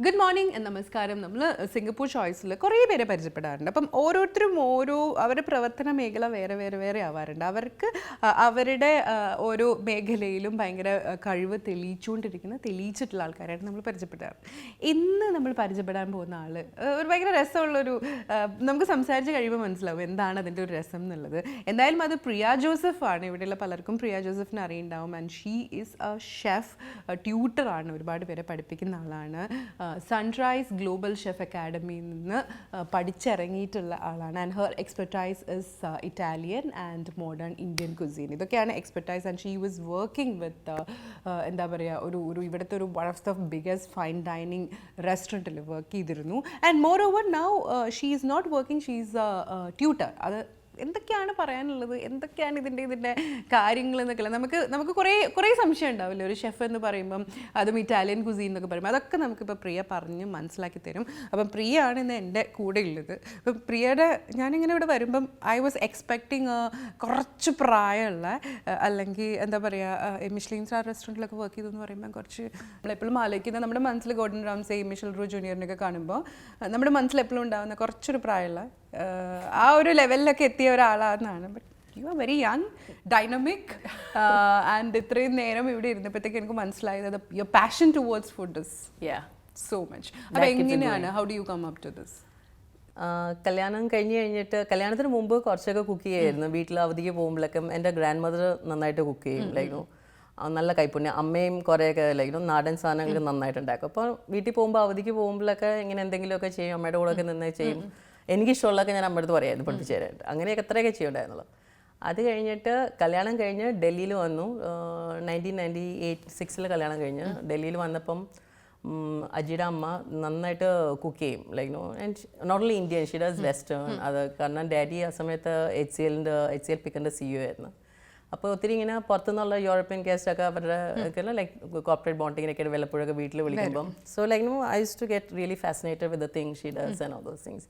Good morning and നമസ്കാരം. നമ്മൾ Singapore ചോയ്സിൽ കുറേ പേരെ പരിചയപ്പെടാറുണ്ട്. അപ്പം ഓരോരുത്തരും അവരുടെ പ്രവർത്തന മേഖല വേറെ ആവാറുണ്ട്. അവർക്ക് അവരുടെ ഓരോ മേഖലയിലും ഭയങ്കര കഴിവ് തെളിയിച്ചിട്ടുള്ള ആൾക്കാരായിട്ട് നമ്മൾ പരിചയപ്പെടാറ്. ഇന്ന് നമ്മൾ പരിചയപ്പെടാൻ പോകുന്ന ആൾ ഒരു ഭയങ്കര രസമുള്ളൊരു നമുക്ക് സംസാരിച്ച് കഴിയുമ്പോൾ മനസ്സിലാവും എന്താണ് അതിൻ്റെ ഒരു രസം എന്നുള്ളത്. എന്തായാലും അത് പ്രിയ ജോസഫ് ആണ്. ഇവിടെയുള്ള പലർക്കും പ്രിയ ജോസഫിനെ അറിയുണ്ടാവും. And she is a chef, ട്യൂട്ടറാണ്, ഒരുപാട് പേരെ പഠിപ്പിക്കുന്ന ആളാണ്. സൺറൈസ് ഗ്ലോബൽ ഷെഫ് അക്കാഡമിയിൽ നിന്ന് പഠിച്ചിറങ്ങിയിട്ടുള്ള ആളാണ്. And her expertise is Italian and modern Indian cuisine. ഇതൊക്കെയാണ് expertise. And she was working with എന്താ പറയുക, ഒരു ഇവിടുത്തെ ഒരു one of the biggest fine dining റെസ്റ്റോറൻറ്റിൽ വർക്ക് ചെയ്തിരുന്നു. And moreover now she is not working, she is tutor. അത് എന്തൊക്കെയാണ് പറയാനുള്ളത്, എന്തൊക്കെയാണ് ഇതിൻ്റെ കാര്യങ്ങൾ എന്നൊക്കെ നമുക്ക് കുറേ സംശയം ഉണ്ടാവില്ല. ഒരു ഷെഫ് എന്ന് പറയുമ്പം അതും ഇറ്റാലിയൻ കുസീൻ എന്നൊക്കെ പറയുമ്പോൾ അതൊക്കെ നമുക്കിപ്പോൾ പ്രിയ പറഞ്ഞ് മനസ്സിലാക്കി തരും. അപ്പം പ്രിയ ആണ് ഇന്ന് എൻ്റെ കൂടെ ഉള്ളത്. അപ്പം പ്രിയയുടെ ഞാനിങ്ങനെ ഇവിടെ വരുമ്പം ഐ വാസ് എക്സ്പെക്ടിങ് കുറച്ച് പ്രായമുള്ള, അല്ലെങ്കിൽ എന്താ പറയുക, മിഷ്ലിൻ സ്റ്റാർ റെസ്റ്റോറൻറ്റിലൊക്കെ വർക്ക് ചെയ്തെന്ന് പറയുമ്പോൾ കുറച്ച് നമ്മളെപ്പോഴും ആലോചിക്കുന്നത്, നമ്മുടെ മനസ്സിൽ ഗോർഡൻ റാംസേ, മിഷൽ റൂ ജൂനിയറിനൊക്കെ കാണുമ്പോൾ നമ്മുടെ മനസ്സിൽ എപ്പോഴും ഉണ്ടാകുന്ന കുറച്ചൊരു പ്രായമുള്ള ആ ഒരു ലെവലിലൊക്കെ എത്തിയ ഒരാളാണെന്നാണ്. But you are very young, dynamic, and ഇത്രയും നേരം ഇവിടെ ഇരുന്നപ്പോഴത്തേക്ക് എനിക്ക് മനസ്സിലായത് your passion towards food is so much. അപ്പോൾ എങ്ങനെയാണ്, how do you come up to this? കല്യാണം കഴിഞ്ഞിട്ട് കല്യാണത്തിന് മുമ്പ് കുറച്ചൊക്കെ കുക്ക് ചെയ്യായിരുന്നു. വീട്ടിൽ അവധിക്ക് പോകുമ്പോഴൊക്കെ എൻ്റെ ഗ്രാൻഡ് മദർ നന്നായിട്ട് കുക്ക് ചെയ്യും. ലൈക്ക് നല്ല കൈപ്പുണ്യം. അമ്മയും കുറേയൊക്കെ ലൈക്ക് നാടൻ സാധനങ്ങൾ നന്നായിട്ടുണ്ടാക്കും. അപ്പോൾ വീട്ടിൽ പോകുമ്പോൾ അവധിക്ക് പോകുമ്പോഴൊക്കെ ഇങ്ങനെ എന്തെങ്കിലുമൊക്കെ ചെയ്യും, അമ്മയുടെ കൂടെ ഒക്കെ നിന്ന് ചെയ്യും. എനിക്കിഷ്ടമുള്ളതൊക്കെ ഞാൻ അമ്മയുടെ അടുത്ത് പറയായിരുന്നു പഠിപ്പിച്ചു തരാനായിട്ട്. അങ്ങനെയൊക്കെ എത്രയൊക്കെ ചെയ്യുന്നുണ്ടായിരുന്നുള്ളൂ. അത് കഴിഞ്ഞിട്ട് കല്യാണം കഴിഞ്ഞ് ഡൽഹിയിൽ വന്നു. 1996 കല്യാണം കഴിഞ്ഞ് ഡൽഹിയിൽ വന്നപ്പം അജിയുടെ അമ്മ നന്നായിട്ട് കുക്ക് ചെയ്യും. Like and not only Indian, she does western. അത് കാരണം ഡാഡി ആ സമയത്ത് HCL പിക്കറിൻ്റെ CEO ആയിരുന്നു. അപ്പോൾ ഒത്തിരി ഇങ്ങനെ പുറത്തുനിന്നുള്ള യൂറോപ്യൻ ഗസ്റ്റൊക്കെ അവരുടെ ലൈക്ക് കോർപ്പറേറ്റ് ബോണ്ടിങ്ങിനൊക്കെ വല്ലപ്പോഴൊക്കെ വീട്ടിൽ വിളിക്കുമ്പം so like I use to get really fascinated with the thing she does and all those things.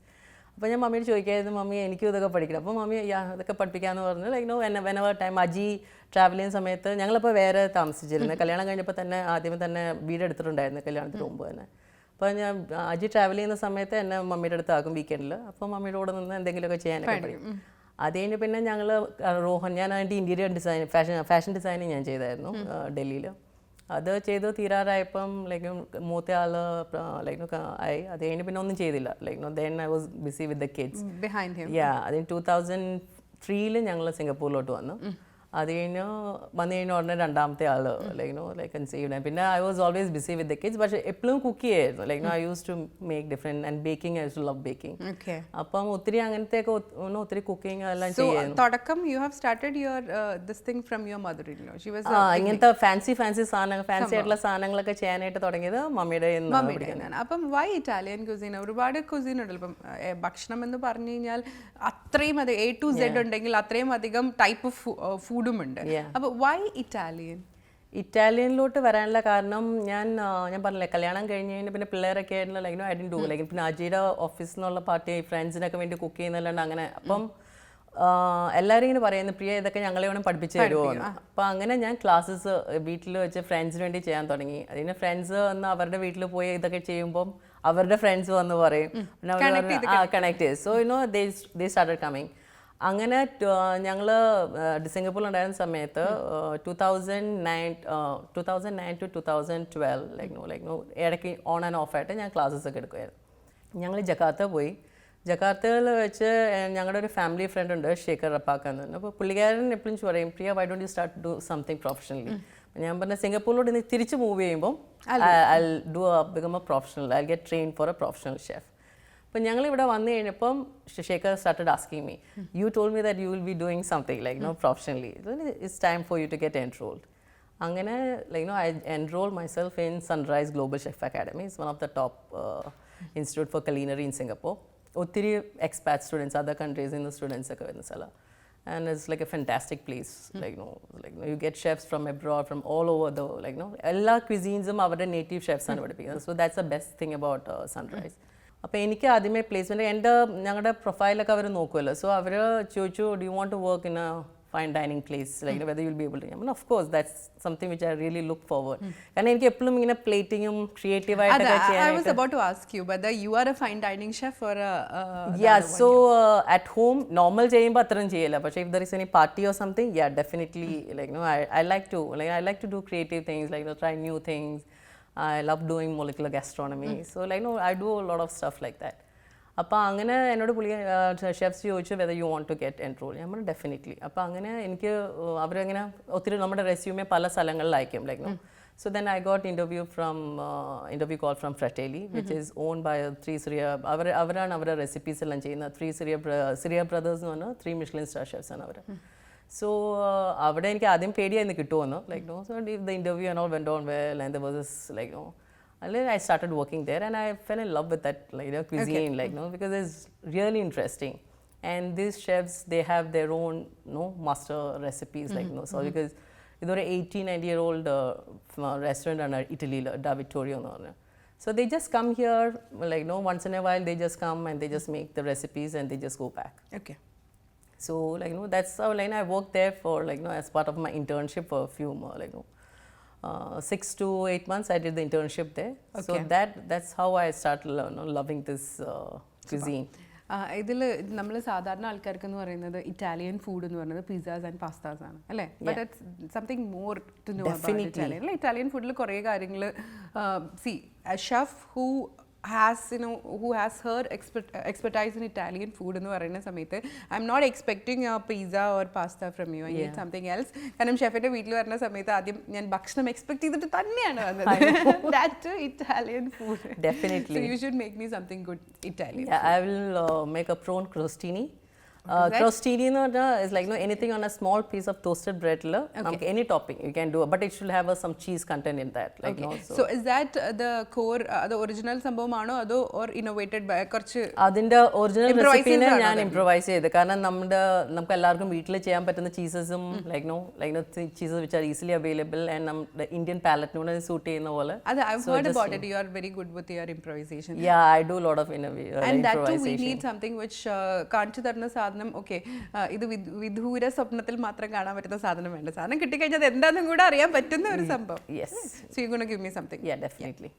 അപ്പോൾ ഞാൻ മമ്മിയോട് ചോദിക്കായിരുന്നു, മമ്മി എനിക്കും ഇതൊക്കെ പഠിക്കണം. അപ്പോൾ മമ്മി ഇതൊക്കെ പഠിപ്പിക്കാമെന്ന് പറഞ്ഞു. Like whenever time Aji travel ചെയ്യുന്ന സമയത്ത് ഞങ്ങളിപ്പോൾ വേറെ താമസിച്ചിരുന്നത്. കല്യാണം കഴിഞ്ഞപ്പോൾ തന്നെ ആദ്യമേ തന്നെ വീടെടുത്തിട്ടുണ്ടായിരുന്നു കല്യാണത്തിന് മുമ്പ് തന്നെ. അപ്പോൾ ഞാൻ അജി ട്രാവൽ ചെയ്യുന്ന സമയത്ത് എന്നെ മമ്മിയുടെ അടുത്ത് ആക്കും വീക്കെൻഡിൽ. അപ്പോൾ മമ്മിയുടെ കൂടെ നിന്ന് എന്തെങ്കിലുമൊക്കെ ചെയ്യാനൊക്കെ പഠിക്കും. അത് കഴിഞ്ഞ് പിന്നെ ഞങ്ങൾ ഞാൻ അതിൻ്റെ ഇൻറ്റീരിയർ ഡിസൈൻ ഫാഷൻ ഡിസൈനിങ് ഞാൻ ചെയ്തായിരുന്നു ഡൽഹിയിൽ. അത് ചെയ്ത് തീരാറായപ്പം ലൈക്ക് മൂത്ത ആൾ ലൈക്ക് ആയി. അത് കഴിഞ്ഞ് പിന്നെ ഒന്നും ചെയ്തില്ല. Like then I was busy with the kids. അതിന് 2003 ഞങ്ങൾ സിംഗപ്പൂരിലോട്ട് വന്നു. അത് കഴിഞ്ഞ് ഉടനെ രണ്ടാമത്തെ ആൾ ലൈക്ക് കൺസീവ്ഡ്. പിന്നെ I was always busy with the kids. പക്ഷേ എപ്പോഴും കുക്ക് ചെയ്യായിരുന്നു. Like I use to make different and baking. I use to love baking. അപ്പം ഒത്തിരി അങ്ങനത്തെയൊക്കെ ഒത്തിരി കുക്കിംഗ് എല്ലാം ചെയ്യായിരുന്നു. തുടക്കം you have started your this thing from your mother in law. She was ഇങ്ങനത്തെ ഫാൻസി സാധനങ്ങൾ, ഫാൻസി ആയിട്ടുള്ള സാധനങ്ങളൊക്കെ ചെയ്യാനായിട്ട് തുടങ്ങിയത് മമ്മിയുടെ. അപ്പം വൈ ഇറ്റാലിയൻ കുസീൻ? ഒരുപാട് കുസീൻ ഉണ്ടല്ലോ. ഇപ്പം ഭക്ഷണം എന്ന് പറഞ്ഞു കഴിഞ്ഞാൽ അത്രയും അത് A to Z ഉണ്ടെങ്കിൽ അത്രയും അധികം ടൈപ്പ് ഓഫ് ഫുഡും ഉണ്ട്. അപ്പോൾ വൈ ഇറ്റാലിയൻ? ഇറ്റാലിയനിലോട്ട് വരാനുള്ള കാരണം ഞാൻ പറഞ്ഞില്ലേ, കല്യാണം കഴിഞ്ഞ് കഴിഞ്ഞാൽ പിന്നെ പിള്ളേരൊക്കെ ആയിട്ടുള്ള like I didn't do like പിന്നെ അജിയുടെ ഓഫീസിൽ നിന്നുള്ള പാർട്ടി ഫ്രണ്ട്സിനൊക്കെ വേണ്ടി കുക്ക് ചെയ്യുന്നല്ലാണ്ട് അങ്ങനെ. അപ്പം എല്ലാവരും ഇങ്ങനെ പറയുന്നു, പ്രിയ ഇതൊക്കെ ഞങ്ങളെ വേണം പഠിപ്പിച്ച് തരുമോ എന്ന്. അപ്പോൾ അങ്ങനെ ഞാൻ ക്ലാസ്സസ് വീട്ടിൽ വെച്ച് ഫ്രണ്ട്സിന് വേണ്ടി ചെയ്യാൻ തുടങ്ങി. അതിന് ഫ്രണ്ട്സ് വന്ന് അവരുടെ വീട്ടിൽ പോയി ഇതൊക്കെ ചെയ്യുമ്പം അവരുടെ ഫ്രണ്ട്സ് വന്ന് പറയും, കണക്ട് ചെയ്ത്. So they started coming. അങ്ങനെ ഞങ്ങൾ സിംഗപ്പൂരിലുണ്ടായിരുന്ന സമയത്ത് 2009 to 2012 ലൈക്ക് ഇടയ്ക്ക് ഓൺ ആൻഡ് ഓഫ് ആയിട്ട് ഞാൻ ക്ലാസ്സസ് ഒക്കെ എടുക്കുമായിരുന്നു. ഞങ്ങൾ ജക്കാർത്ത പോയി. ജക്കാർത്തയിൽ വെച്ച് ഞങ്ങളുടെ ഒരു ഫാമിലി ഫ്രണ്ട് ഉണ്ട്, ഷേഖർ റപ്പാക്ക എന്ന് പറഞ്ഞു. അപ്പോൾ പുള്ളിക്കാരൻ എപ്പോഴും പറയും, Priya why don't you start do something professionally. ഞാൻ പറഞ്ഞ സിംഗപ്പൂരിലോട്ട് ഇനി തിരിച്ച് മൂവ് ചെയ്യുമ്പം I do become a professional, I get train for a professional chef. അപ്പോൾ ഞങ്ങളിവിടെ വന്നു കഴിഞ്ഞപ്പം Shekhar started asking me, you told me that you will be doing something like professionally, it's time for you to get enrolled. അങ്ങനെ like I enrol myself in Sunrise Global Chef Academy. It's one of the top institute four culinary in Singapore. ഒത്തിരി expat students, other കൺട്രീസിൽ നിന്ന് students ഒക്കെ വരുന്ന സ്ഥലം. And it's like a fantastic place. Like you get chefs from abroad, from all over the എല്ലാ ക്വിസീൻസും അവരുടെ native ഷെഫ്സാണ് പഠിപ്പിക്കുന്നത്. So that's the best thing about sunrise. അപ്പോൾ എനിക്ക് ആദ്യമേ പ്ലേസ്മെൻറ്റ് ഞങ്ങളുടെ പ്രൊഫൈലൊക്കെ അവർ നോക്കുമല്ലോ. സോ അവർ ചോദിച്ചു, do you want to work in a fine dining place, like whether you'll be able to. I mean, of course, that's something which I really look forward. കാരണം എനിക്ക് എപ്പോഴും ഇങ്ങനെ പ്ലേറ്റിങ്ങും ക്രിയേറ്റീവ് ആയിട്ടൊക്കെ I was ചെയ്യാനായിട്ട്. about to ask you whether you are a fine dining chef or a Yeah, so at home normal ചെയ്യുമ്പോൾ അത്രയും ചെയ്യില്ല, പക്ഷേ if there is any party or something, yeah, definitely, like I like to do creative things, like try new things. I love doing molecular gastronomy, so I do a lot of stuff like that. അപ്പോൾ അങ്ങനെ എന്നോട് പുള്ളി chefs ചോദിച്ചു whether you want to get enrol. ഞാൻ പറഞ്ഞു definitely. അപ്പോൾ അങ്ങനെ എനിക്ക് അവരങ്ങനെ ഒത്തിരി നമ്മുടെ റെസ്യൂമെ പല സ്ഥലങ്ങളിലായിരിക്കും So then I got interview call from Fratelli, which is owned by three Syria. അവരാണ് അവരുടെ റെസിപ്പീസ് എല്ലാം ചെയ്യുന്ന Syria brothers എന്ന് പറഞ്ഞാൽ 3 Michelin star chefs ആണ് അവർ. So അവിടെ എനിക്ക് ആദ്യം പേടിയായിരുന്നു കിട്ടുമെന്ന് so if the interview and all went on well and there was this and then I started working there and I fell in love with that cuisine because it's really interesting. And these chefs, they have their own master recipes so because it's an 80-90-year-old restaurant in Italy, Da Vittorio. So they just come here once in a while, they just come and they just make the recipes and they just go back. Okay. So that's how I worked there for as part of my internship for a few more 6 to 8 months I did the internship there. Okay. So that's how I started loving this cuisine. ഇതിൽ നമ്മൾ സാധാരണ ആൾക്കാർക്ക് എന്ന് പറയുന്നത് Italian food എന്ന് പറയുന്നത് pizzas and pastas ആണ് അല്ലേ? But it's something more to know about Italian. അല്ലേ, ഇറ്റാലിയൻ ഫുഡിൽ കുറേ കാര്യങ്ങൾ see a chef who has her expertise in Italian food എന്ന് പറയുന്ന സമയത്ത് I'm not expecting a pizza or pasta from you. I need something else. കാരണം ഷെഫിന്റെ വീട്ടിൽ വരുന്ന സമയത്ത് ആദ്യം ഞാൻ ഭക്ഷണം എക്സ്പെക്ട് ചെയ്തിട്ട് തന്നെയാണ് വന്നത്. That Italian food. Definitely. So you should make me something good Italian. Yeah, I will make a prawn crostini. Crostini is anything on a small piece of toasted bread. Any topping you can do, but it should have some cheese content in that. So is that the core, the original sambhavamaano ado or innovated by കുറച്ച് അതിന്റെ original റെസിപ്പിനെ ഞാൻ improvise ചെയ്ത്, കാരണം നമുക്ക് എല്ലാവർക്കും വീട്ടിൽ ചെയ്യാൻ പറ്റുന്ന ചീസസും cheeses which are easily available and നമ്മുടെ ഇന്ത്യൻ പാലറ്റിനോട് സൂട്ട് ചെയ്യുന്ന പോലെ. I've heard about it. You are very good with your improvisation. Yeah, I do a lot of improvisation. And that too we need something which കാണിച്ചു തരുന്ന സാധനം okay ഇത് വിദൂര സ്വപ്നത്തിൽ മാത്രം കാണാൻ പറ്റുന്ന സാധനം വേണ്ട, സാധനം കിട്ടിക്കഴിഞ്ഞാൽ അത് എന്താണെന്നും കൂടെ അറിയാൻ പറ്റുന്ന ഒരു സംഭവം. Yes. So you're going to give me something. Yeah, definitely.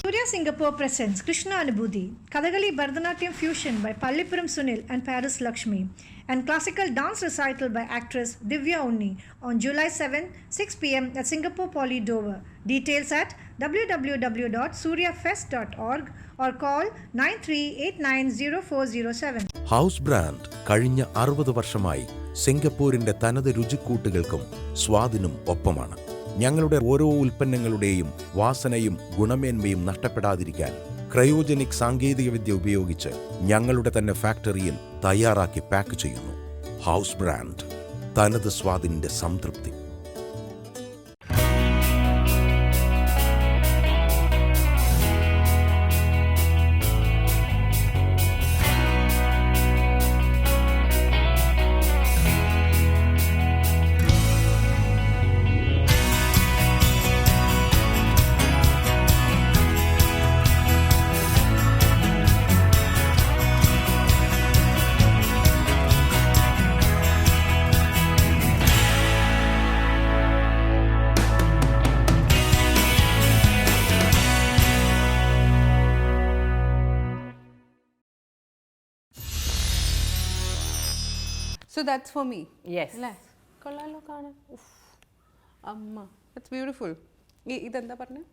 Surya Singapore presents Krishna Anubhuti, Kathakali Bharatanatyam fusion by Pallipuram Sunil and Paris Lakshmi, and classical dance recital by actress Divya Unni on July 7, 6 p.m. at Singapore Poly Dover. Details at www.suryafest.org or call 93890407. House brand കഴിഞ്ഞ 60 വർഷമായി സിംഗപ്പൂരിന്റെ തനത് രുചിക്കൂട്ടുകൾക്കും സ്വാദിനും ഒപ്പമാണ്. ഞങ്ങളുടെ ഓരോ ഉൽപ്പന്നങ്ങളുടെയും വാസനയും ഗുണമേന്മയും നഷ്ടപ്പെടാതിരിക്കാൻ cryogenic സാങ്കേതികവിദ്യ ഉപയോഗിച്ച് ഞങ്ങളുടെ തന്നെ ഫാക്ടറിയിൽ തയ്യാറാക്കി പാക്ക് ചെയ്യുന്നു. ഹൗസ് ബ്രാൻഡ്, തനത് സ്വാദിന്റെ സംതൃപ്തി. So that's for me. Yes. കൊള്ളാലോ കാണാൻ. അമ്മ, that's beautiful. ഇതെന്താ പറഞ്ഞത്?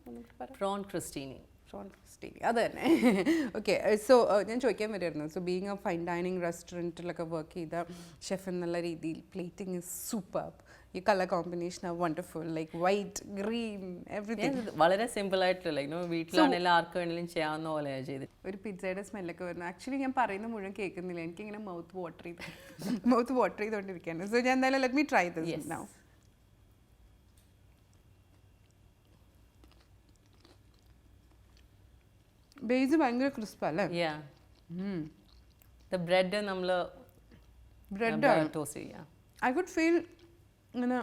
Prawn crostini. അത് തന്നെ. ഓക്കെ, സോ ഞാൻ ചോദിക്കാൻ വരുമായിരുന്നു, so being a fine dining റെസ്റ്റോറൻറ്റിലൊക്കെ വർക്ക് ചെയ്ത ഷെഫ് എന്നുള്ള രീതിയിൽ പ്ലേറ്റിംഗ് ഇസ് സൂപ്പർ. ഈ colour combination are wonderful, like white, green, everything. വളരെ സിമ്പിൾ ആയിട്ടുള്ള വീട്ടിലാണെങ്കിലും ആർക്ക് വേണമെങ്കിലും ചെയ്യാവുന്ന പോലെ ചെയ്ത്. ഒരു പിസ്സയുടെ സ്മെല്ലൊക്കെ വരുന്നു. ആക്ച്വലി ഞാൻ പറയുന്ന മുഴുവൻ കേൾക്കുന്നില്ല, എനിക്കിങ്ങനെ മൗത്ത് വാട്ടർ ചെയ്തുകൊണ്ടിരിക്കുകയാണ്. സോ ഞാൻ എന്തായാലും let me try this now. Base ഭയങ്കര ക്രിസ്പ് അല്ലേ? ബ്രെഡ് നമ്മൾ ടോസ്റ്റ് ചെയ്യാം. ഐ കുഡ് ഫീൽ ഇങ്ങനെ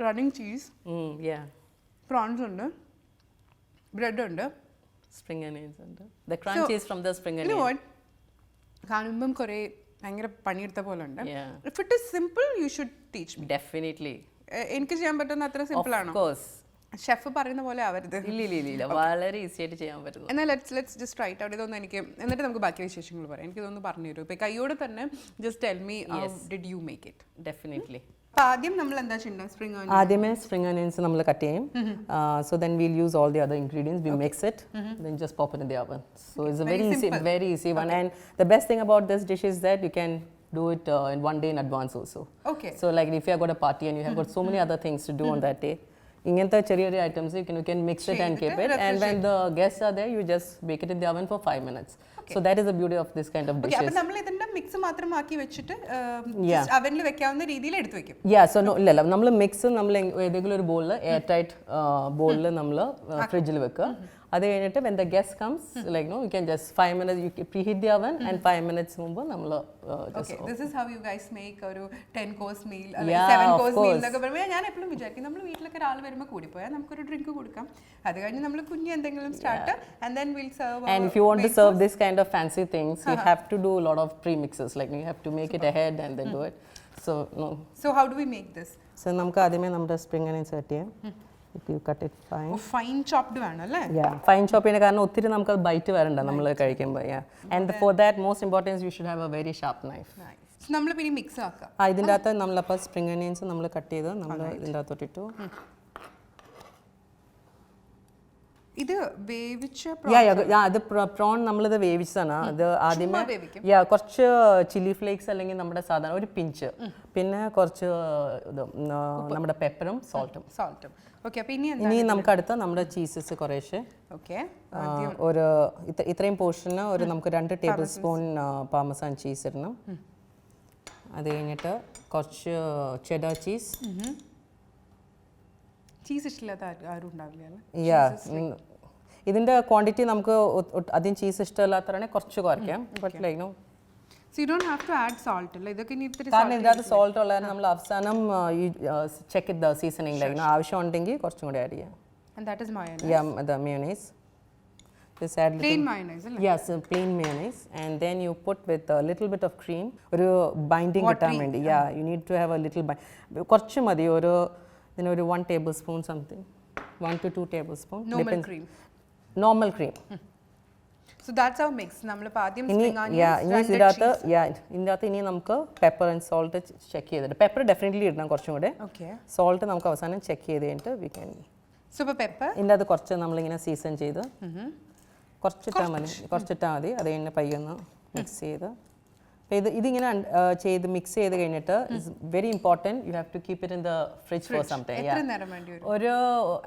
റണ്ണിങ് ചീസ്, പ്രോൺസ് ഉണ്ട്, ബ്രെഡ് ഉണ്ട്, സ്പ്രിംഗ് അനിയൻസ് ഉണ്ട്. The crunch is from the spring onion. കാണുമ്പം കുറേ ഭയങ്കര പണിയെടുത്ത പോലെ ഉണ്ട്. Yeah. If it is simple, you should teach me. Definitely. എനിക്ക് ചെയ്യാൻ പറ്റുന്ന അത്ര സിമ്പിൾ ആണോ? Of course. ഷെഫ് പറയുന്ന പോലെ ആവരുത്. ഇല്ല വളരെ ഈസി ആയിട്ട് ചെയ്യാൻ പറ്റുന്നു. എന്നാൽ ലെറ്റ്സ് ജസ്റ്റ് റൈറ്റ് ഔട്ട് ഇതൊന്നും എനിക്ക്, എന്നിട്ട് നമുക്ക് ബാക്കി വിശേഷങ്ങൾ പറയാം. എനിക്കിതൊന്ന് പറഞ്ഞു തരൂ. ഇപ്പം കൈയോട് തന്നെ just tell me how did you make it? Definitely. അപ്പം ആദ്യം നമ്മൾ എന്താ ചെയ്യേണ്ടത്? സ്പ്രിംഗ് ഓണിയൻ ആദ്യമേ സ്പ്രിംഗ് ഓണിയൻസ് നമ്മൾ കട്ട് ചെയ്യും. So then will use all the other ingredients, we mix it, then just pop in the oven. So it's a very easy one. And the best thing about this dish is that you can do it in one day in advance also. Okay. So like if you have got a party and you have got so many other things to do on that day, ingante ചെറിയ items you can mix it and keep it, and when the guests are there you just bake it in the oven for 5 minutes. So that is the beauty of this kind of dishes. അപ്പോൾ നമ്മൾ ഇതിന്റെ mix മാത്രം ആക്കി വെച്ചിട്ട് അവനിൽ വെക്കാവുന്ന രീതിയിൽ എടുത്തു വെക്കും. So no ഇല്ല, നമ്മൾ മിക്സ് നമ്മൾ ഏതെങ്കിലും ഒരു ബോളിൽ എയർ ടൈറ്റ് ബോളിൽ നമ്മൾ ഫ്രിഡ്ജിൽ വെക്കുക. അത് കഴിഞ്ഞിട്ട് when the guest comes, like you can just 5 minutes you preheat the oven and 5 minutes മുമ്പ് നമ്മൾ Okay, this is how you guys make ഒരു 10 course meal, Yeah, 7 of course course. meal എന്നൊക്കെ പറയുമ്പോൾ ഞാൻ എപ്പോഴും വിചാരിക്കും നമ്മൾ വീട്ടിലൊക്കെ ഒരാൾ വരുമ്പോൾ കൂടി പോയാൽ നമുക്കൊരു ഡ്രിങ്ക് കൊടുക്കാം, അത് കഴിഞ്ഞ് നമ്മൾ കുഞ്ഞ് എന്തെങ്കിലും start and then we'll serve. And if you want to serve this kind of fancy things, you have to do a lot of pre-mixes, like you have to make it ahead and then do it. So how do we make this? So നമുക്ക് ആദ്യമേ നമ്മുടെ spring onion set ചെയ്യാം. If you cut it fine. Fine chopped വേണം അല്ലേ? Fine ചോപ്പ് ചെയ്യുന്ന കാരണം ഒത്തിരി നമുക്ക് ബൈറ്റ് വരണ്ട നമ്മൾ കഴിക്കുമ്പോൾ. And for that most importance you should have A very sharp knife. നമ്മൾ പിന്നെ മിക്സ് ആക്കാം. ഇതിൻ്റെ അകത്ത് നമ്മളപ്പോൾ സ്പ്രിംഗ് ഓണിയൻസ് നമ്മൾ കട്ട് ചെയ്ത് നമ്മൾ ഇതിൻ്റെ അകത്തോട്ടിട്ടു. ഇത് വേവിച്ച അത് പ്രോൺ നമ്മളിത് വേവിച്ചതാണ്. അത് ആദ്യമേ കുറച്ച് ചില്ലി ഫ്ലേക്സ് അല്ലെങ്കിൽ നമ്മുടെ സാധാരണ ഒരു പിഞ്ച്, പിന്നെ കുറച്ച് ഇത് നമ്മുടെ പെപ്പറും സോൾട്ടും. ഓക്കെ, അപ്പോൾ ഇനി നമുക്ക് അടുത്ത നമ്മുടെ ചീസസ് കുറേശ്ശെ ഒരു ഇത്രയും പോർഷന് ഒരു നമുക്ക് 2 ടേബിൾ സ്പൂൺ പാർമസാൻ ചീസ് ഇടണം. അത് കഴിഞ്ഞിട്ട് കുറച്ച് ചെഡർ ചീസ്. ചീസ് ഇഷ്ടമില്ലാത്ത ആരും ഉണ്ടാവില്ല. ഇതിൻ്റെ ക്വാണ്ടിറ്റി നമുക്ക് അധികം ചീസ് ഇഷ്ടമില്ലാത്തവരാണെങ്കിൽ കുറച്ച് കുറയ്ക്കാം. But like no, so you don't have to add salt അല്ലേ? ഇതൊക്കെ ഇനി ഇത്തിരി കാരണം ഇതിനകത്ത് സോൾട്ട് ഉള്ളതാണ്. നമ്മൾ അവസാനം check it the seasoning, like ആവശ്യം ഉണ്ടെങ്കിൽ കുറച്ചും കൂടി ആഡ് ചെയ്യാം. and that is mayonnaise. The mayonnaise. Just add plain mayonnaise അല്ലേ? Yes, plain mayonnaise, and then you put with a little bit of cream. ഒരു ബൈൻഡിങ് കിട്ടാൻ വേണ്ടി. You need to have a little കുറച്ച് മതി. ഒരു 1 tablespoon something, 1 to 2 tablespoon normal cream. So that's our mix. നമ്മൾ ആദ്യം spring ഇതിൻ്റെ അകത്ത് ഇനി നമുക്ക് പെപ്പർ ആൻഡ് സോൾട്ട് ചെക്ക് ചെയ്തിട്ട്, പെപ്പർ ഡെഫിനറ്റ്ലി ഇടണം കുറച്ചും കൂടെ. സോൾട്ട് നമുക്ക് അവസാനം ചെക്ക് ചെയ്ത് കഴിഞ്ഞിട്ട് വി ക്യാൻ. സൂപ്പർ പെപ്പർ ഇതിൻ്റെ അകത്ത് കുറച്ച് നമ്മളിങ്ങനെ സീസൺ ചെയ്ത് കുറച്ചിട്ടാൽ മതി. അത് കഴിഞ്ഞ് പയ്യൊന്ന് മിക്സ് ചെയ്ത് ഇതിങ്ങനെ ചെയ്ത് മിക്സ് ചെയ്ത് കഴിഞ്ഞിട്ട് it's very important, you have to keep it in the fridge for some time. ഒരു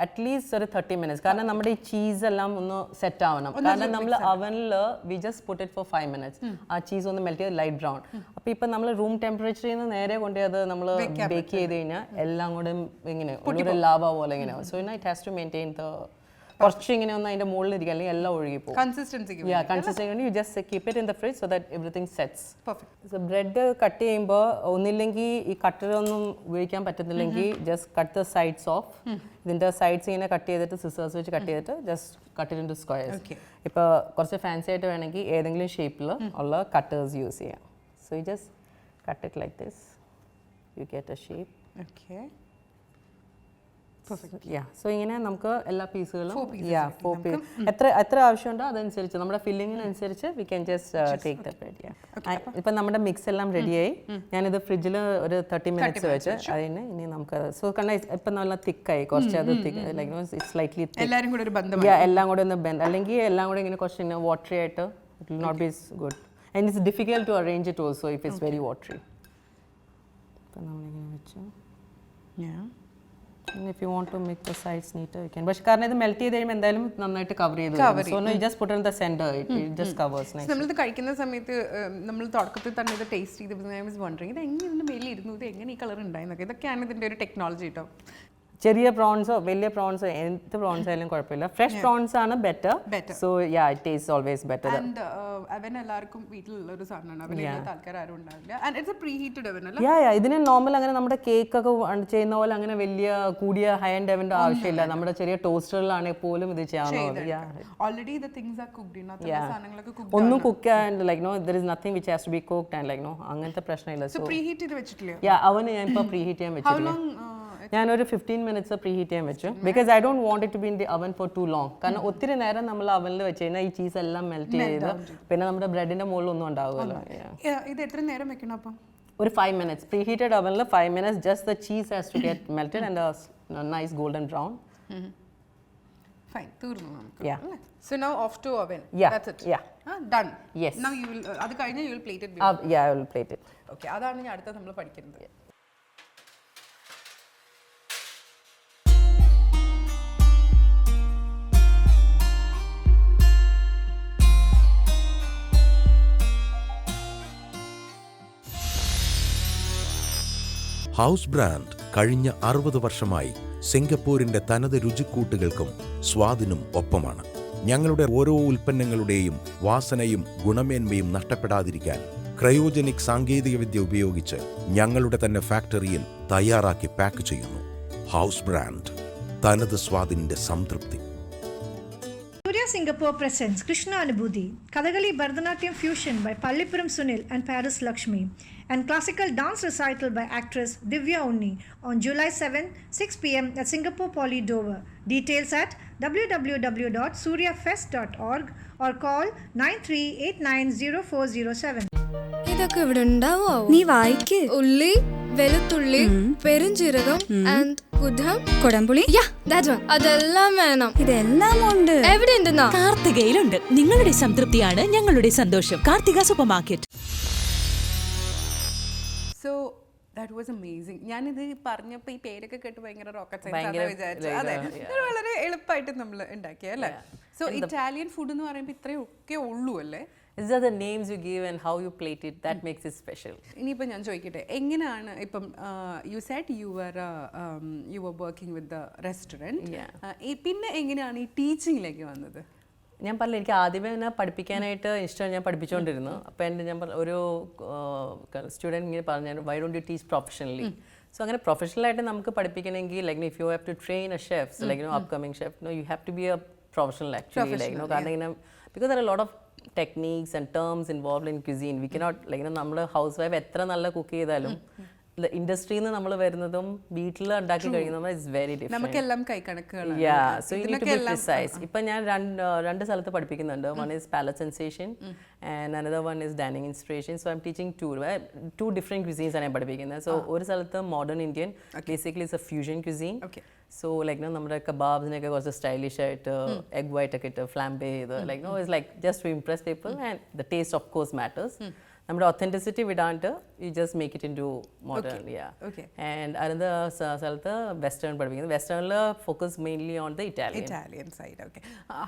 അറ്റ്ലീസ്റ്റ് ഒരു 30 minutes, കാരണം നമ്മുടെ ഈ ചീസ് എല്ലാം ഒന്ന് സെറ്റ് ആവണം. കാരണം നമ്മൾ അവനിൽ we just put it for 5 minutes. ആ ചീസ് ഒന്ന് മെൽറ്റ് ചെയ്ത് ലൈറ്റ് ബ്രൗൺ. അപ്പോൾ ഇപ്പം നമ്മൾ റൂം ടെമ്പറേച്ചറിൽ നിന്ന് നേരെ കൊണ്ട് അത് നമ്മൾ ബേക്ക് ചെയ്ത് കഴിഞ്ഞാൽ എല്ലാം കൂടെ ഇങ്ങനെ ഒരു ലാവ പോലെ ഇങ്ങനെ. So it has to maintain the കുറച്ച് ഇങ്ങനെ ഒന്ന് അതിൻ്റെ മുകളിൽ ഇരിക്കുക, അല്ലെങ്കിൽ എല്ലാം ഒഴുകി പോകും. Consistency you just keep it in the fridge so that everything sets. So bread cut ചെയ്യുമ്പോൾ ഒന്നില്ലെങ്കിൽ ഈ കട്ടറൊന്നും ഉപയോഗിക്കാൻ പറ്റുന്നില്ലെങ്കിൽ just cut the sides off. ഇതിൻ്റെ സൈഡ്സ് ഇങ്ങനെ കട്ട് ചെയ്തിട്ട് സിസേഴ്സ് വെച്ച് കട്ട് ചെയ്തിട്ട് just cut it into squares. ഇപ്പോൾ കുറച്ച് ഫാൻസി ആയിട്ട് വേണമെങ്കിൽ ഏതെങ്കിലും ഷേപ്പിൽ ഉള്ള കട്ടേഴ്സ് യൂസ് ചെയ്യാം. So you just cut it like this, you get a shape. So ഇങ്ങനെ നമുക്ക് എല്ലാ പീസുകളും 4 പീസ് എത്ര ആവശ്യമുണ്ടോ അതനുസരിച്ച് നമ്മുടെ ഫില്ലിങ്ങിനനുസരിച്ച് we can just take the bread. ഇപ്പം നമ്മുടെ മിക്സ് എല്ലാം റെഡിയായി. ഞാനിത് ഫ്രിഡ്ജിൽ ഒരു 30 minutes വെച്ച് അതിന് ഇനി നമുക്ക് സോ കാരണം ഇപ്പം നല്ല തിക്കായി, കുറച്ച് അത് ലൈക്ക് ഇറ്റ്സ് സ്ലൈറ്റ്ലി എല്ലാം കൂടെ ഒന്ന് ബെൻഡ്, അല്ലെങ്കിൽ എല്ലാം കൂടെ ഇങ്ങനെ കുറച്ച് വാട്ടറി ആയിട്ട് it will not be good. And it's difficult to arrange it also if it's very watery. ഇപ്പം നമ്മളിങ്ങനെ വെച്ച് if you want to make the sides neater you can, പക്ഷേ കാരണം ഇത് മെൽറ്റ് ചെയ്ത് കഴിയുമ്പോൾ എന്തായാലും നന്നായിട്ട് കവർ ചെയ്ത് വരും. So no, you just put it in the center, it just covers nice. നമ്മളിത് കഴിക്കുന്ന സമയത്ത് നമ്മൾ തുടക്കത്തിൽ തന്നെ ഇത് ടേസ്റ്റ് ചെയ്തപ്പോൾ I was wondering ഇത് എങ്ങനെ ഇതിൻ്റെ മേലിൽ ഇരുന്നു, ഇത് എങ്ങനെ ഈ കളർ ഉണ്ടായെന്നൊക്കെ. ഇതൊക്കെയാണ് ഇതിൻ്റെ ഒരു ടെക്നോളജി കേട്ടോ. ചെറിയ പ്രോൺസോ വലിയ പ്രോൺസോ എന്ത് പ്രോൺസ് ആയാലും കുഴപ്പമില്ല. ഫ്രഷ് പ്രോൺസ് ആണ് better. So yeah it taste always better. And അവൻ എല്ലാവർക്കും വീട്ടിലുള്ള ഒരു സാധനമാണ്. അവൻ ഇല്ലാത്ത ആൾക്കാർ ആരും ഉണ്ടാവില്ല. And it's A pre heated അവൻ അല്ല. യാ ഇതിന് നോർമൽ അങ്ങനെ നമ്മുടെ കേക്ക് ഒക്കെ ചെയ്യുന്ന പോലെ അങ്ങനെ വലിയ കൂടിയ ഹൈ എൻഡ് അവൻ്റെ ആവശ്യമില്ല. നമ്മുടെ ചെറിയ ടോസ്റ്ററുകളാണെങ്കിൽ പോലും ഇത് ചെയ്യാവുന്ന. Already the things are cooked. ഇന്നത്തെ സാധനങ്ങളൊക്കെ കുക്ക്ഡ്. ഒന്നും cook and like no there is nothing which has to be cooked and like no അങ്ങനത്തെ പ്രശ്നമില്ല. സോ പ്രീ ഹീറ്റ് ചെയ്ത് വെച്ചിട്ടില്ല. യാ അവന് ഞാൻ ഇപ്പോൾ പ്രീ ഹീറ്റ് ചെയ്യാൻ വെച്ചിട്ടില്ല. ഞാനൊരു 15 minutes പ്രീ ഹീറ്റ് ചെയ്യാൻ വെച്ചു. Because I don't want it to be in the oven for too long. കാരണം ഒത്തിരി നേരം നമ്മൾ അവനിൽ വെച്ച് കഴിഞ്ഞാൽ ഈ ചീസ് എല്ലാം മെൽറ്റ് ചെയ്ത് പിന്നെ നമ്മുടെ ബ്രെഡിന്റെ മുകളിൽ ഒന്നും ഉണ്ടാവുമല്ലോ. ഇത് എത്ര നേരം വെക്കണം അപ്പം? ഒരു 5 minutes പ്രീ ഹീറ്റഡ് അവനിൽ 5 minutes just the cheese has to get melted and nice golden brown. Fine, തീർന്നു നമുക്ക്. Yeah. So now off to oven. Yeah. That's it. Yeah. Done. Yes. Now you will അത് കഴിഞ്ഞ് you will plate it. Yeah, I will plate it. Okay, അതാണ് ഞാൻ അടുത്ത നമ്മൾ പഠിക്കുന്നത്. House brand കഴിഞ്ഞ 60 വർഷമായി സിംഗപ്പൂരിന്റെ തനത് രുചിക്കൂട്ടുകൾക്കും സ്വാദിനും ഒപ്പമാണ്. ഞങ്ങളുടെ ഓരോ ഉൽപ്പന്നങ്ങളുടെയും വാസനയും ഗുണമേന്മയും നഷ്ടപ്പെടാതിരിക്കാൻ ക്രയോജനിക് സാങ്കേതികവിദ്യ ഉപയോഗിച്ച് ഞങ്ങളുടെ തന്നെ ഫാക്ടറിയിൽ തയ്യാറാക്കി പാക്ക് ചെയ്യുന്നു. ഹൗസ് ബ്രാൻഡ്, തനത് സ്വാദിന്റെ സംതൃപ്തി. Surya Singapore presents Krishna Anubhuti, Kathakali Bharatanatyam Fusion by Pallipuram Sunil and Paris Lakshmi, and classical dance recital by actress Divya Unni on July 7, 6 p.m. at Singapore Poly Dover. Details at www.suryafest.org or call 93890407. ഇതൊക്കെ ഇവിടെ ഉണ്ടാവോ? നീ വായിക്ക്. ഉള്ളി, വെളുത്തുള്ളി, പെരുംജീരകം and കുടം, കൊടംപുളി. അതെല്ലാം വേണം. ഇതെല്ലാം ഉണ്ട്. എവിടെ ഉണ്ടെന്നാ? കാർത്തികയിലുണ്ട്. നിങ്ങളുടെ സംതൃപ്തിയാണ് ഞങ്ങളുടെ സന്തോഷം. Karthika super market. So that was amazing. ഞാനിത് പറഞ്ഞപ്പോൾ ഈ പേരൊക്കെ കേട്ട് ഭയങ്കര റോക്കറ്റ് സയൻസ് വിചാരിച്ചു. അതെ, ഇത് വളരെ എളുപ്പമായിട്ട് നമ്മൾ ഉണ്ടാക്കിയ അല്ലേ. സോ ഇറ്റാലിയൻ ഫുഡ് എന്ന് പറയുമ്പോൾ ഇത്രയൊക്കെ ഉള്ളൂ അല്ലേ? These are the names you give and how you plate it. That makes it special. ഇനിയിപ്പോൾ ഞാൻ ചോദിക്കട്ടെ, എങ്ങനെയാണ് ഇപ്പം you said you were working with the restaurant, പിന്നെ എങ്ങനെയാണ് ഈ ടീച്ചിങ്ങിലേക്ക് വന്നത്? ഞാൻ പറഞ്ഞില്ല, എനിക്ക് ആദ്യമേ തന്നെ പഠിപ്പിക്കാനായിട്ട് ഇഷ്ടം. ഞാൻ പഠിപ്പിച്ചുകൊണ്ടിരുന്നു. അപ്പോൾ ഞാൻ ഒരു സ്റ്റുഡൻറ്റ് ഇങ്ങനെ പറഞ്ഞു, why don't you teach professionally? So അങ്ങനെ പ്രൊഫഷണലായിട്ട് നമുക്ക് പഠിപ്പിക്കണമെങ്കിൽ like if you have to train a chef like upcoming chef, you have to be a professional actually. Like കാരണം ഇങ്ങനെ because there are lot of techniques and terms involved in cuisine. We cannot like നമ്മൾ house wife എത്ര നല്ല cook ചെയ്താലും ഇൻഡസ്ട്രിയിൽ നിന്ന് നമ്മൾ വരുന്നതും വീട്ടിൽ ഉണ്ടാക്കി കഴിയുന്നതും ഇസ് വെരി ഡിഫറെന്റ്. നമുക്കെല്ലാം കൈക്കണക്കുകളാണ്. So you need to be precise. ഇപ്പം ഞാൻ രണ്ട് സ്ഥലത്ത് പഠിപ്പിക്കുന്നുണ്ട്. One is Palate Sensation and another one is Dining Inspiration. So I am teaching two different cuisines ആണ് ഞാൻ പഠിപ്പിക്കുന്നത്. സോ ഒരു സ്ഥലത്ത് modern Indian, basically it's a fusion cuisine. So like നമ്മുടെ കബാബ്സിനൊക്കെ കുറച്ച് സ്റ്റൈലിഷ് ആയിട്ട് എഗ് വൈറ്റ് ഒക്കെ ഇട്ട് ഫ്ലാംബേ ചെയ്ത് like it's like just to impress people and the taste of course matters. നമ്മുടെ ഒത്തൻറ്റിസിറ്റി വിടാണ്ട് you just make it into modern. And അതിൻ്റെ സ്ഥലത്ത് വെസ്റ്റേൺ പഠിപ്പിക്കുന്നത്. വെസ്റ്റേണിൽ focus mainly on the Italian side. Okay,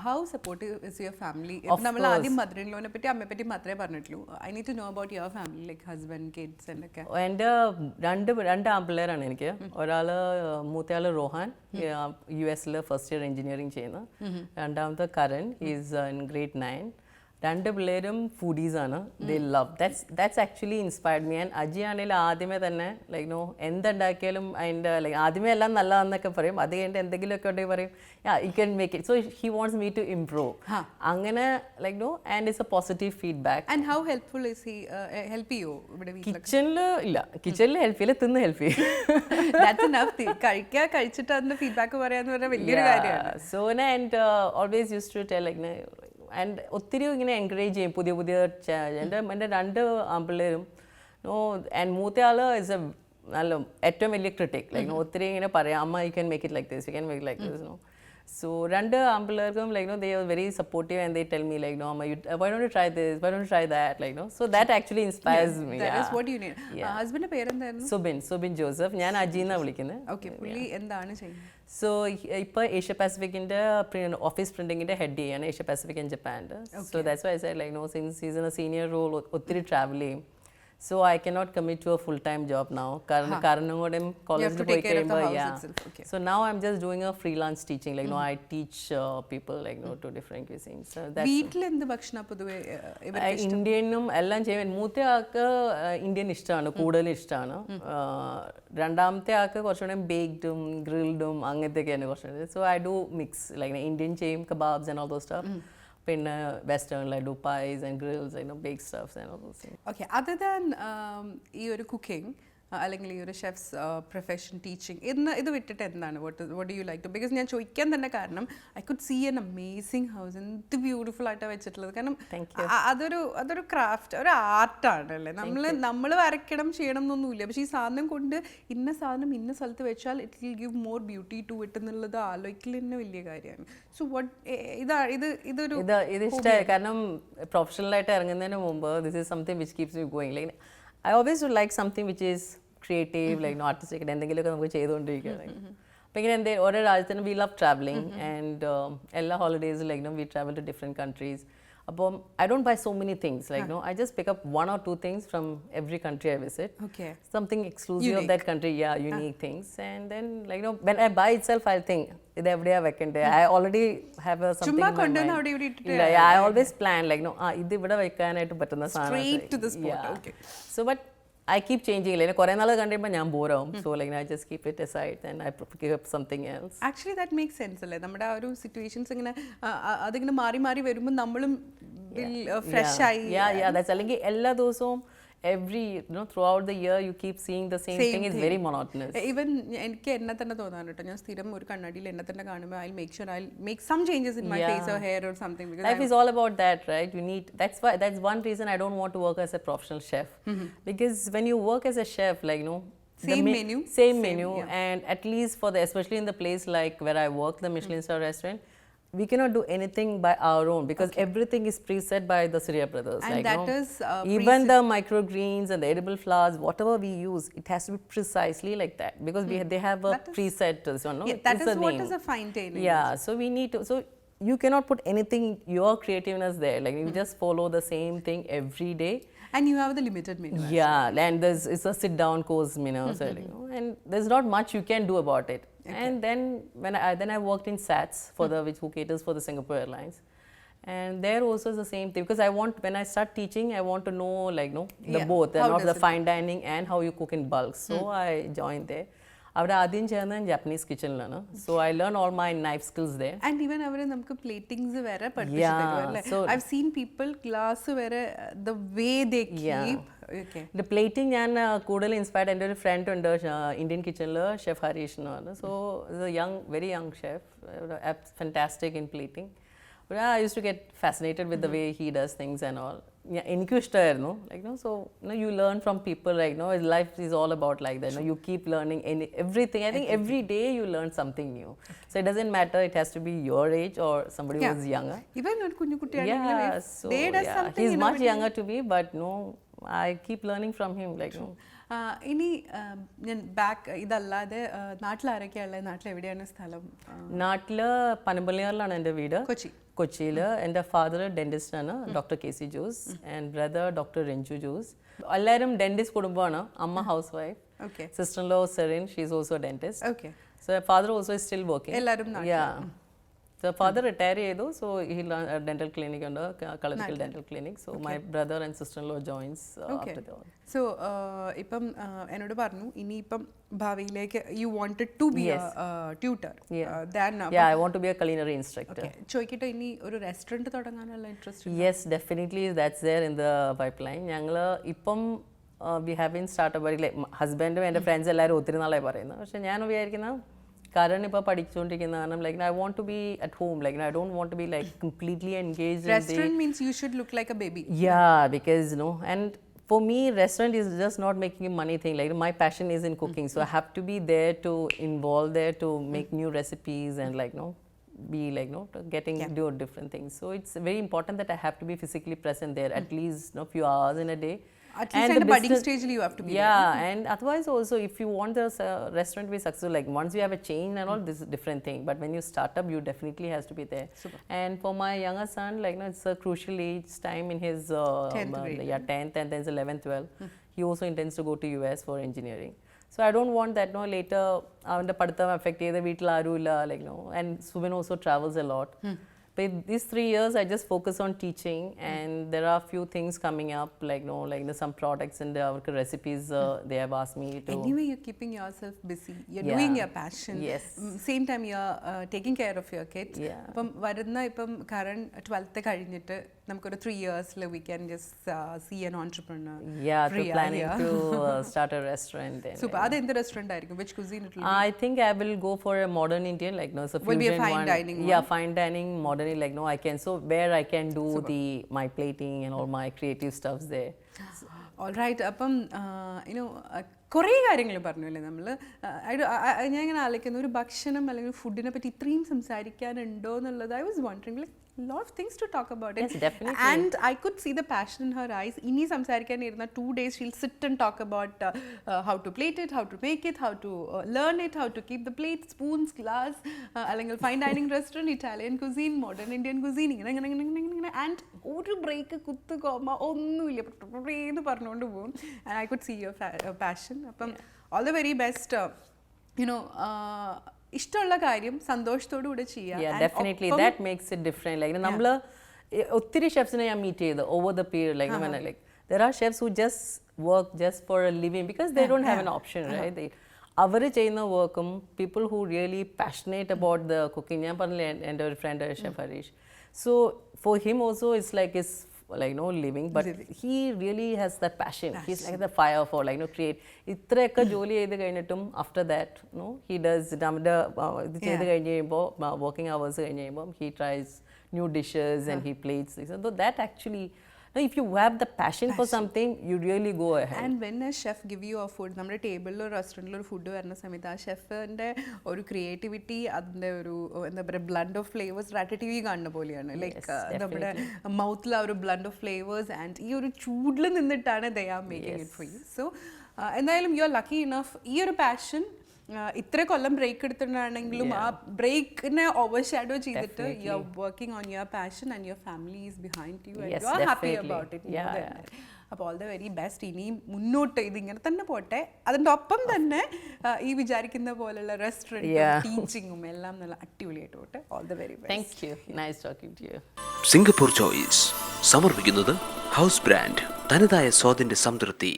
how supportive is your family? നമ്മൾ ആദ്യം mother in ലോനെ പറ്റി അമ്മയെ പറ്റി മാത്രമേ പറഞ്ഞിട്ടുള്ളൂ. I need to know about your family, like husband, kids എന്നൊക്കെ. എൻ്റെ രണ്ട് ആൺപിള്ളേരാണ് എനിക്ക്. ഒരാൾ മൂത്തയാൾ Rohan, US first year engineering ചെയ്യുന്നു. രണ്ടാമത്തെ കരൺ, ഈസ് ഇൻ grade 9. രണ്ട് പിള്ളേരും ഫുഡീസാണ്. They love that's actually inspired me. And Aji ആണെങ്കിൽ ആദ്യമേ തന്നെ ലൈക്ക് നോ എന്തുണ്ടാക്കിയാലും അതിൻ്റെ ലൈക്ക് ആദ്യമേ എല്ലാം നല്ലതാണെന്നൊക്കെ പറയും. അത് കഴിഞ്ഞിട്ട് എന്തെങ്കിലുമൊക്കെ ഉണ്ടെങ്കിൽ പറയും you can make it. So he wants me to improve. അങ്ങനെ like no and it's a positive feedback. And how helpful is he? Help ചെയ്യോ ഇവിടെ? കിച്ചണിൽ ഇല്ല, കിച്ചണിൽ ഹെൽപ്പ് ചെയ്യില്ല, തിന്ന് ഹെൽപ്പ് ചെയ്യും. കഴിച്ചിട്ട് അതിന്റെ ഫീഡ്ബാക്ക് പറയാന്ന് പറഞ്ഞാൽ വലിയൊരു കാര്യമാണ്. So and always use to tell like and ഒത്തിരി ഇങ്ങനെ എൻകറേജ് ചെയ്യും പുതിയ എൻ്റെ രണ്ട് ആൺപിള്ളേരും. ആൻഡ് മൂത്തയാൾ ഇസ് എ നല്ല ഏറ്റവും വലിയ ക്രിട്ടിക്. ലൈക്ക് ഒത്തിരി ഇങ്ങനെ പറയാം, അമ്മ you can make it like this, you can make like this. So രണ്ട് ആൺപിള്ളേർക്കും like they are very supportive and they tell me like അമ്മ why don't you try this, why don't you try that like so that actually inspires me. ഹസ്ബൻഡിന്റെ പേരെന്തായിരുന്നു? Subin Joseph. ഞാൻ അജീന്നാണ് വിളിക്കുന്നത്. Okay, പുള്ളി എന്താണ് ചെയ്യുന്നത്? സോ ഇപ്പോൾ ഏഷ്യ പസഫിക്കിൻ്റെ ഓഫീസ് പ്രിൻറ്റിങ്ങിൻ്റെ ഹെഡ് ചെയ്യാണ് ഏഷ്യ പസഫിക് ആൻഡ് ജപ്പാൻ്റെ. So that's why I said like since he's in a senior role ഒത്തിരി ട്രാവൽ ചെയ്യും. So I cannot commit to a full-time job now. കാരണം കൂടെ college to പോയി take care of the കഴിയുമ്പോൾ, house yeah. itself, okay. So now I'm just doing a freelance teaching. Like, I teach people like to different cuisines. So that's വീട്ടിൽ എന്ത് ഭക്ഷണം പൊതുവെ ഇന്ത്യനും എല്ലാം ചെയ്യാൻ. മൂത്ത ആൾക്ക് ഇന്ത്യൻ ഇഷ്ടമാണ്, കൂടുതൽ ഇഷ്ടമാണ്. രണ്ടാമത്തെ ആൾക്ക് കുറച്ചുകൂടെ ബേക്ക്ഡും ഗ്രിൽഡും അങ്ങനത്തെയൊക്കെയാണ് കുറച്ചുകൂടെ. So I do mix like Indian ചെയ്യും, kebabs and all those stuff. പിന്നെ western I do pies and grills, bake stuffs and all those things. Okay, other than ഈ ഒരു കുക്കിംഗ് അല്ലെങ്കിൽ ഈ ഒരു ഷെഫ്സ് പ്രൊഫഷൻ ടീച്ചിങ് ഇത് വിട്ടിട്ട് എന്താണ് what do you like to? Because ഞാൻ ചോദിക്കാൻ തന്നെ കാരണം I could see an amazing house, എന്ത് ബ്യൂട്ടിഫുൾ ആയിട്ടാണ് വെച്ചിട്ടുള്ളത്. കാരണം അതൊരു ക്രാഫ്റ്റ്, ഒരു ആർട്ടാണ് അല്ലേ. നമ്മൾ വരയ്ക്കണം ചെയ്യണം എന്നൊന്നുമില്ല, പക്ഷേ ഈ സാധനം കൊണ്ട് ഇന്ന സാധനം ഇന്ന സ്ഥലത്ത് വെച്ചാൽ it will give more beauty to it എന്നുള്ളത് ആലോചിക്കൽ തന്നെ വലിയ കാര്യമാണ്. സോ ഇത് ഇഷ്ടമായി, കാരണം പ്രൊഫഷണലായിട്ട് ഇറങ്ങുന്നതിന് മുമ്പ് this is something which keeps you going. Like I always would like something which is creative, like artistic, എന്തെങ്കിലുമൊക്കെ നമുക്ക് ചെയ്തുകൊണ്ടിരിക്കുക. അപ്പോൾ ഇങ്ങനെ ഓരോ രാജ്യത്തിനും we love traveling and എല്ലാ holidays like we travel to different countries. അപ്പം I don't buy so many things, like I just pick up one or two things from every country I visit. Okay. Something exclusive of that country, unique things. And then like when I buy itself, I'll think ഇത് എവിടെയാ വെക്കണ്ടേ. I already have something in my mind. I always plan like ഇത് ഇവിടെ വെക്കാനായിട്ട് പറ്റുന്ന സാധനം. Straight to the spot. Okay. So but I keep changing. Like കുറേ നാൾ കണ്ടുമ്പോൾ ഞാൻ ബോറാവും. So like I just keep it aside and I pick up something else. Actually that makes sense അല്ലേ. നമ്മുടെ ആ ഒരു സിറ്റുവേഷൻസ് ഇങ്ങനെ അതിങ്ങനെ മാറി മാറി വരുമ്പോൾ നമ്മളും ഫ്രഷ് ആയി. That's അല്ലെങ്കിൽ എല്ലാ ദിവസവും throughout the year you keep seeing the same thing. It's very monotonous. Even എനിക്ക് എന്നെ തന്നെ തോന്നാണ് കേട്ടോ, ഞാൻ സ്ഥിരം ഒരു കണ്ണാടിയിൽ എന്നെ തന്നെ കാണുമ്പോൾ I'll make sure I'll make some changes in my face or hair or something, because life is all about that, right? You need, that's one reason I don't want to work as a professional chef. Because when you work as a chef, like same menu, and at least especially in the place like where I work, the Michelin star restaurant, we cannot do anything by our own, because everything is preset by the Surya brothers. And like, that is even the microgreens and the edible flowers, whatever we use, it has to be precisely like that, because they have a preset to this one. That is what is a fine dining. So we need to. So you cannot put anything, your creativeness there. Like you just follow the same thing every day. And you have the limited menu. And it's a sit-down course menu, and there's not much you can do about it. Okay. And then when I worked in SATS who caters for the Singapore Airlines, and there also is the same thing, because when I start teaching, I want to know the both, not the fine dining and how you cook in bulk. So I joined there. അവിടെ ആദ്യം ചേർന്നത് Japanese കിച്ചണിലാണ്. So I learn all my knife skills there. And even അവർ നമുക്ക് platings വരെ പഠിപ്പിച്ചു തരും അല്ലേ. I have seen people glass വരെ the way they keep. The plating ഞാൻ കൂടുതൽ ഇൻസ്പയർഡ്. എൻ്റെ ഒരു ഫ്രണ്ട് ഉണ്ട് ഇന്ത്യൻ കിച്ചണിൽ, ഷെഫ് ഹരീഷ് എന്ന് പറഞ്ഞു. So very young chef, fantastic in plating. But I used to get fascinated with the way he does things and all. എനിക്കും ഇഷ്ടമായിരുന്നു. So you learn from people, life is all about like that. You keep learning everything. I think every day you learn something new. So it doesn't matter, it has to be your age or somebody who's younger. Even when kunju kutti aayallu, they does something. He's much younger to me, but I keep learning from him. ഇനി ഞാൻ back ഇതല്ലാതെ നാട്ടിലാരൊക്കെയുള്ളത്? നാട്ടിലെവിടെയാണ് സ്ഥലം? നാട്ടിൽ പനമ്പള്ളിയാറിലാണ് എൻ്റെ വീട്, കൊച്ചിയിൽ. എൻ്റെ father dentist ആണ്, doctor KC Jose, and brother doctor Ranju Jose. എല്ലാവരും ഡെന്റിസ്റ്റ് കുടുംബമാണ്. അമ്മ house wife, sister in law serine, she is also dentist. So father also is still working. എല്ലാവരും So father retired ചെയ്തു. So he learned a dental clinic ഉണ്ട്, കളരിക്കൽ dental clinic. So my brother and sister-in-law joins after that. So ഇപ്പം എന്നോട് പറഞ്ഞു ഇനിയിപ്പം ഭാവിയിലേക്ക് you wanted to be a tutor. I want to be a culinary instructor. ചോദിക്കട്ടെ, ഇനി ഒരു റെസ്റ്റോറന്റ് തുടങ്ങാനുള്ള interest? Yes, definitely that's there in the pipeline. ഞങ്ങൾ ഇപ്പം we haven't started, but like ഹസ്ബൻഡും എൻ്റെ ഫ്രണ്ട്സ് എല്ലാവരും ഒത്തിരി നാളായി പറയുന്നത്. പക്ഷെ ഞാൻ വിചാരിക്കുന്ന കാരണം ഇപ്പോൾ പഠിച്ചുകൊണ്ടിരിക്കുന്ന കാരണം I want to be at home, I don't want to be completely engaged. Restaurant means you should look like a baby. Because and for me restaurant is just not making a money thing. My passion is in cooking, so I have to be there to involve there to make new recipes and be do different things. So it's very important that I have to be physically present there at least few hours in a day. At least in the budding stage you have to be there. And otherwise also if you want the restaurant to be successful, once you have a chain and all, this is a different thing, but when you start up you definitely has to be there. Super. And for my younger son, it's a crucial age time in his 10th and then 11th 12th. he also intends to go to US for engineering. So I don't want that, no, later avante paditham affect ചെയ്ത വീട്ടിൽ ആരുമില്ല, like, no. And Subin also travels a lot. But these 3 years, I just focus on teaching, and there are a few things coming up, like, no, like, some products and our recipes they have asked me to. Anyway, you're keeping yourself busy. You're Yeah. doing your passion. Yes. Same time, you're taking care of your kids. Yeah. അപ്പം വരുന്ന ഇപ്പം current 12th കഴിഞ്ഞിട്ട് നമുക്കൊരു 3 yearsൽ we can just see an entrepreneur. Yeah, to Priya planning here. to start a restaurant. And, Super. അത് എന്ത് restaurant ആയിരിക്കും? Which cuisine it will be? I think I will go for a modern Indian, like, no, it's a Will be a fusion fine one. dining Yeah, one. fine dining, modern, like, no, I can, so where I can do my plating and all my creative stuffs there. Alright. അപ്പം കുറേ കാര്യങ്ങൾ പറഞ്ഞല്ലേ നമ്മൾ. ഞാൻ ഇങ്ങനെ ആലോചിക്കുന്ന ഒരു ഭക്ഷണം അല്ലെങ്കിൽ ഫുഡിനെ പറ്റി ഇത്രയും സംസാരിക്കാനുണ്ടോ എന്നുള്ളത്. I was wondering like lot of things to talk about it. Yes, definitely. And I could see the passion in her eyes. Ini samsarikan irna 2 days she'll sit and talk about how to plate it, how to make it, how to learn it, how to keep the plate, spoons, glass, അല്ലെങ്കിൽ fine dining restaurant, Italian cuisine, modern Indian cuisine, ഇങ്ങനെ and ഒരു break കുത്ത് comma ഒന്നുമില്ല എന്ന് പറഞ്ഞുകൊണ്ട് പോകും. And I could see your passion. അപ്പം all the very best. ഇഷ്ടമുള്ള കാര്യം സന്തോഷത്തോടു കൂടെ ചെയ്യാം. Yeah, definitely. That makes it different. Like, നമ്മൾ ഒത്തിരി ഷെഫ്സിനെ ഞാൻ മീറ്റ് ചെയ്ത് over the period, like, like, there are chefs who just work just for a living because they don't have an option, right? അവർ ചെയ്യുന്ന വർക്കും people who really passionate about the cooking. ഞാൻ പറഞ്ഞില്ലേ എൻ്റെ ഒരു friend chef Harish. So for him also it's like his, like, no, living, but he really has that passion. He's like the fire for, like, no, create ഇത്രയൊക്കെ ജോലി ചെയ്ത് കഴിഞ്ഞിട്ടും after that, no, he does നമ്മുടെ ഇത് ചെയ്ത് കഴിഞ്ഞ് കഴിയുമ്പോൾ working hours കഴിഞ്ഞ് കഴിയുമ്പോൾ he tries new dishes and he plates. So that actually, if you have the passion for something, you really go ahead. And when a chef give you a food, നമ്മുടെ ടേബിളിലോ റെസ്റ്റോറൻറ്റിലോ ഒരു food വരുന്ന സമയത്ത് ആ ഷെഫിൻ്റെ ഒരു creativity, അതിൻ്റെ ഒരു എന്താ പറയുക ബ്ലണ്ട് ഓഫ് ഫ്ലേവേഴ്സ് റാറ്ററ്റീവി കാണുന്ന പോലെയാണ്. ലൈക്ക് നമ്മുടെ മൗത്തിൽ ആ ഒരു ബ്ലണ്ട് ഓഫ് ഫ്ലേവേഴ്സ് ആൻഡ് ഈ ഒരു ചൂടിൽ നിന്നിട്ടാണ് they are making it for you. So എന്തായാലും യു ആർ ലക്കി ഇനഫ്. ഈ ഒരു പാഷൻ ഇത്ര കൊല്ലം ബ്രേക്ക് എടുത്തിട്ടുണ്ടാണെങ്കിലും ആ ബ്രേക്കിനെ ഓവർഷാഡോ ചെയ്തിട്ട് you are working on your passion and your family is behind you and you are happy about it. അപ്പോൾ all the very best. ഇനിയും മുന്നോട്ട് ഇതിങ്ങനെ തന്നെ പോട്ടെ. അതിൻ്റെ ഒപ്പം തന്നെ ഈ വിചാരിക്കുന്ന പോലുള്ള റെസ്റ്റോറൻറ്റും ടീച്ചിങ്ങും എല്ലാം നല്ല അടിപൊളിയായിട്ട് പോട്ടെ. All the very best. Thank you. Nice talking to you. Singapore choice സമർപ്പിക്കുന്നത് ഹൗസ് ബ്രാൻഡ് തനതായ സ്വാദിന്റെ സംതൃപ്തി.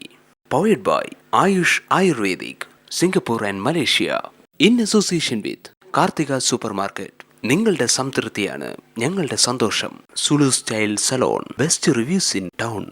Powered by Ayush Ayurvedic Singapore and Malaysia in association with Karthika super market. നിങ്ങളുടെ സംതൃപ്തിയാണ് ഞങ്ങളുടെ സന്തോഷം. Zulu style salon, best reviews in town.